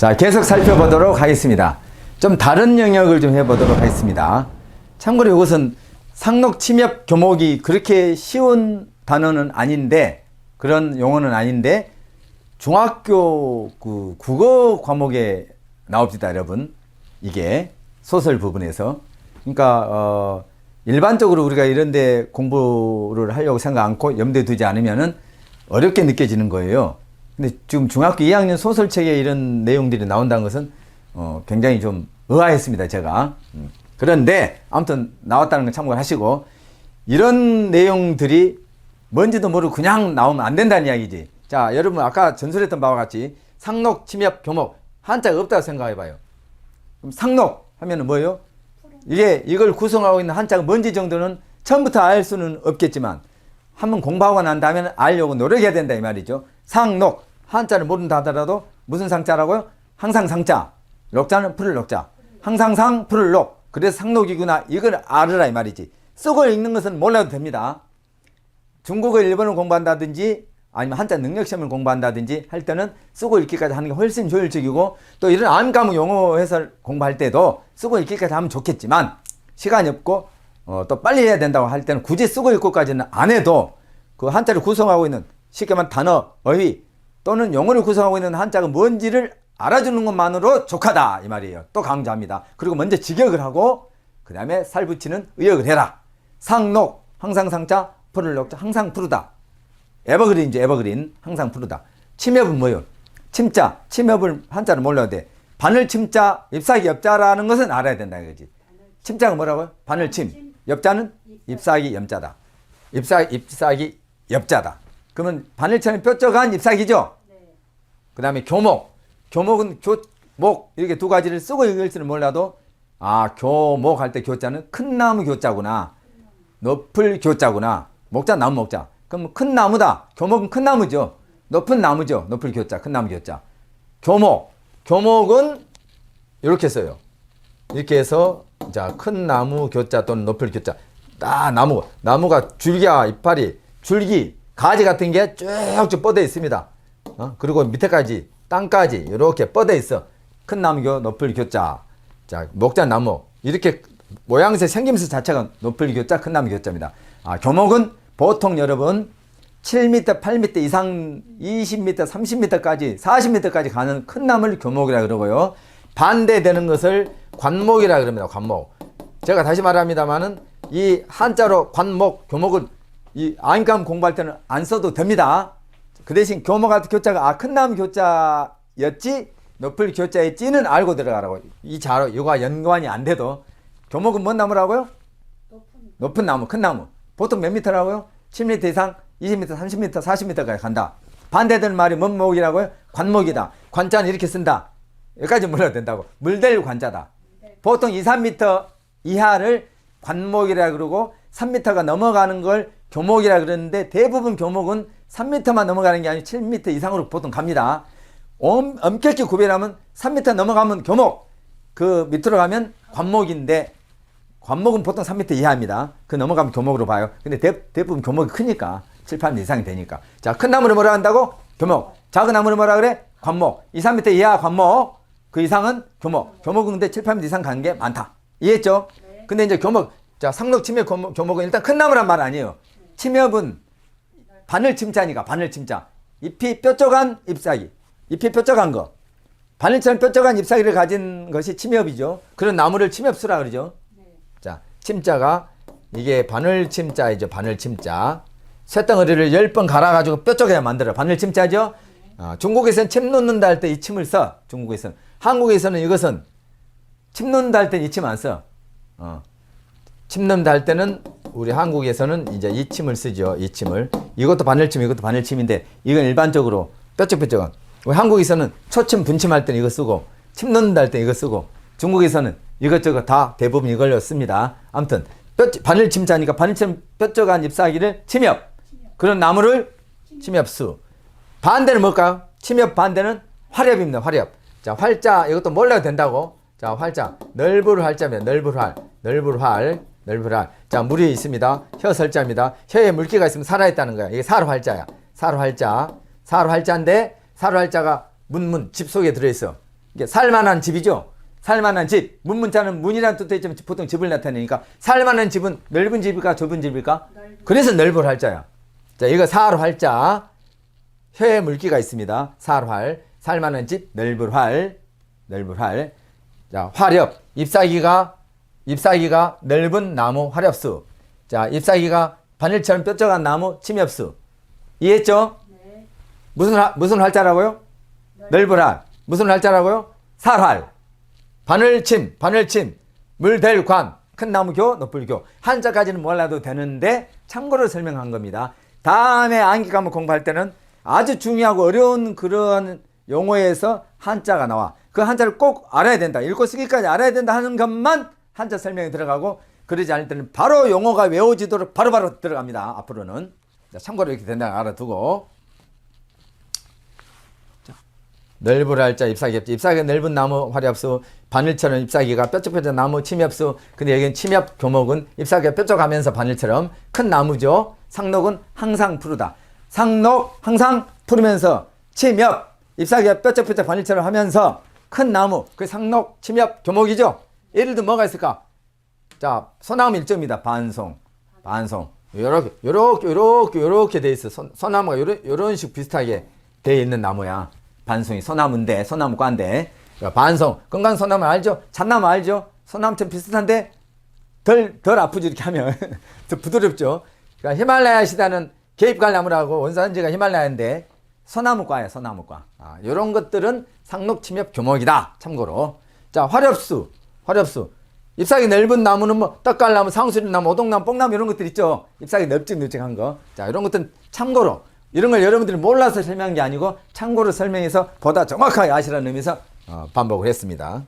자, 계속 살펴보도록 하겠습니다. 좀 다른 영역을 좀 해보도록 하겠습니다. 참고로 이것은 상록 침엽 교목이 그렇게 쉬운 단어는 아닌데, 그런 용어는 아닌데, 중학교 그 국어 과목에 나옵니다, 여러분. 이게 소설 부분에서. 그러니까 일반적으로 우리가 이런데 공부를 하려고 생각 않고 염두에 두지 않으면은 어렵게 느껴지는 거예요. 근데 지금 중학교 2학년 소설책에 이런 내용들이 나온다는 것은 굉장히 좀 의아했습니다, 제가. 그런데 아무튼 나왔다는 건 참고하시고, 이런 내용들이 뭔지도 모르고 그냥 나오면 안 된다는 이야기지. 자, 여러분 아까 전설했던 바와 같이 상록, 침엽, 교목 한자가 없다고 생각해봐요. 그럼 상록 하면은 뭐예요? 이걸 구성하고 있는 한자가 뭔지 정도는 처음부터 알 수는 없겠지만 한번 공부하고 난 다음에 알려고 노력해야 된다 이 말이죠. 상록, 한자를 모른다 하더라도 무슨 상자라고요? 항상 상자, 록자는 풀을 록자, 항상 상, 풀을 록. 그래서 상록이구나, 이걸 알으라 이 말이지. 쓰고 읽는 것은 몰라도 됩니다. 중국어, 일본을 공부한다든지 아니면 한자 능력 시험을 공부한다든지 할 때는 쓰고 읽기까지 하는 게 훨씬 효율적이고, 또 이런 암과목 용어 해설 공부할 때도 쓰고 읽기까지 하면 좋겠지만 시간이 없고 또 빨리 해야 된다고 할 때는 굳이 쓰고 읽고까지는 안 해도 그 한자를 구성하고 있는, 쉽게 말하면 단어, 어휘 또는 용어를 구성하고 있는 한자가 뭔지를 알아주는 것만으로 족하다 이 말이에요. 또 강조합니다. 그리고 먼저 직역을 하고 그 다음에 살 붙이는 의역을 해라. 상록, 항상 상자, 풀을 녹자, 항상 푸르다. 에버그린이죠, 에버그린. 항상 푸르다. 침엽은 뭐예요? 침자, 침엽을 한자를 몰라야 돼. 바늘 침자, 잎사귀 엽자라는 것은 알아야 된다 이거지. 침자가 뭐라고요? 바늘침. 엽자는 잎사귀 염자다. 잎사귀 엽자다. 그러면 바늘처럼 뾰족한 잎사귀죠? 그 다음에 교목. 교목은 교목, 이렇게 두 가지를 쓰고 읽을 줄은 몰라도, 아, 교목 할 때 교자는 큰 나무 교자구나. 높을 교자구나. 목자, 나무 목자. 그럼 큰 나무다. 교목은 큰 나무죠. 높은 나무죠. 높을 교자, 큰 나무 교자. 교목. 교목은 이렇게 써요. 이렇게 해서, 자, 큰 나무 교자 또는 높을 교자. 나무가 줄기와 이파리, 줄기, 가지 같은 게 쭉쭉 뻗어 있습니다. 그리고 밑에까지, 땅까지 이렇게 뻗어 있어. 큰 나무 교, 높을 교자. 자, 목자, 나무. 이렇게 모양새, 생김새 자체가 높을 교자, 큰 나무 교자입니다. 교목은 보통 여러분 7m, 8m 이상 20m, 30m까지 40m까지 가는 큰 나무를 교목이라 그러고요. 반대되는 것을 관목이라 그럽니다. 관목. 제가 다시 말합니다만은 이 한자로 관목, 교목은 이 아인감 공부할 때는 안 써도 됩니다. 그 대신 교목 같은 교자가 큰 나무 교자였지 높을 교자였지는 알고 들어가라고. 이 자로 이거와 연관이 안 돼도. 교목은 뭔 나무라고요? 높은 나무, 큰 나무. 보통 몇 미터라고요? 7m 이상, 20m, 30m, 40m까지 간다. 반대되는 말이 뭔 목이라고요? 관목이다. 관자는 이렇게 쓴다. 여기까지 몰라도 된다고. 물될 관자다. 보통 2, 3m 이하를 관목이라 그러고 3m가 넘어가는 걸 교목이라 그러는데, 대부분 교목은 3m만 넘어가는 게 아니고 7m 이상으로 보통 갑니다. 엄격히 구별하면 3m 넘어가면 교목, 그 밑으로 가면 관목인데, 관목은 보통 3m 이하입니다. 그 넘어가면 교목으로 봐요. 근데 대부분 교목이 크니까 7, 8m 이상이 되니까. 자, 큰 나무를 뭐라 한다고? 교목. 작은 나무를 뭐라 그래? 관목. 2, 3m 이하 관목. 그 이상은 교목. 교목은 근데 7, 8m 이상 가는 게 많다. 이해했죠? 네. 근데 이제 교목, 자, 상록, 침엽, 교목은 일단 큰 나무란 말 아니에요. 침엽은 바늘 침자니까, 바늘 침자. 잎이 뾰족한 잎사귀. 잎이 뾰족한 거. 바늘처럼 뾰족한 잎사귀를 가진 것이 침엽이죠. 그런 나무를 침엽수라 그러죠. 자, 침자가 이게 바늘 침자이죠. 바늘 침자. 쇳덩어리를 10번 갈아가지고 뾰족하게 만들어. 바늘 침자죠. 중국에서는 침 놓는다 할 때 이 침을 써. 중국에서는. 한국에서는 이것은 침 놓는다 할 때는 이 침 안 써. 침 넣는다 할 때는 우리 한국에서는 이제 이 침을 쓰죠. 이 침을. 이것도 바늘침, 이것도 바늘침인데 이건 일반적으로 뾰족뾰족한. 우리 한국에서는 초침, 분침 할 때는 이거 쓰고, 침 넣는다 할 때 이거 쓰고, 중국에서는 이것저것 다 대부분 이걸로 씁니다. 아무튼 바늘 침자니까 바늘처럼 뾰족한 잎사귀를 침엽. 그런 나무를 침엽수. 반대는 뭘까요? 침엽 반대는 활엽입니다. 활엽. 자, 활자 이것도 몰라도 된다고. 자, 활자 넓을 활자입니다. 넓을 활. 넓을 활. 넓을 활. 자, 물이 있습니다. 혀 설자입니다. 혀에 물기가 있으면 살아있다는 거야. 이게 사로 활자야. 사로 활자. 사로 활자인데 사로 활자가 집 속에 들어있어. 이게 살만한 집이죠. 살만한 집. 문문자는 문이라는 뜻도 있지만 보통 집을 나타내니까 살만한 집은 넓은 집일까 좁은 집일까? 그래서 넓을 활자야. 자, 이거 살활자. 혀에 물기가 있습니다. 살활. 살만한 집, 넓을 활. 넓을 활. 자, 화렵. 잎사귀가 넓은 나무 화렵수. 자, 잎사귀가 바늘처럼 뾰족한 나무 침엽수. 이해했죠? 네. 무슨 활자라고요? 넓을 활. 무슨 활자라고요? 살활. 바늘침, 물댈관, 큰 나무교, 높을교. 한자까지는 몰라도 되는데 참고로 설명한 겁니다. 다음에 암기 과목 공부할 때는 아주 중요하고 어려운 그런 용어에서 한자가 나와. 그 한자를 꼭 알아야 된다. 읽고 쓰기까지 알아야 된다 하는 것만 한자 설명이 들어가고, 그러지 않을 때는 바로 용어가 외워지도록 바로바로 들어갑니다. 앞으로는. 자, 참고로 이렇게 된다 알아두고. 넓을 할자 잎사귀, 잎사귀가 넓은 나무 화렵수, 바늘처럼 잎사귀가 뾰족뾰족 나무 침엽수. 근데 여기는 침엽 교목은 잎사귀가 뾰족하면서 바늘처럼 큰 나무죠. 상록은 항상 푸르다. 상록 항상 푸르면서 침엽 잎사귀가 뾰족뾰족 바늘처럼 하면서 큰 나무, 그 상록 침엽 교목이죠. 예를 들면 뭐가 있을까? 자, 소나무 일종입니다. 반송. 요렇게 돼 있어. 소나무가 요런 식 비슷하게 돼 있는 나무야. 반송이 소나무인데, 소나무과인데. 반송. 건강 소나무 알죠? 잣나무 알죠? 소나무처럼 비슷한데 덜 아프죠. 이렇게 하면. 더 부드럽죠. 그러니까 히말라야 시다는 개입갈나무라고 원산지가 히말라야인데 소나무과예요. 소나무과. 요런 것들은 상록침엽 교목이다. 참고로. 자, 화렵수. 잎사귀 넓은 나무는 뭐 떡갈나무, 상수리나무, 오동나무, 뽕나무 이런 것들 있죠. 잎사귀 넓직넓직한 거. 자, 이런 것들은 참고로. 이런 걸 여러분들이 몰라서 설명한 게 아니고 참고로 설명해서 보다 정확하게 아시라는 의미에서 반복을 했습니다.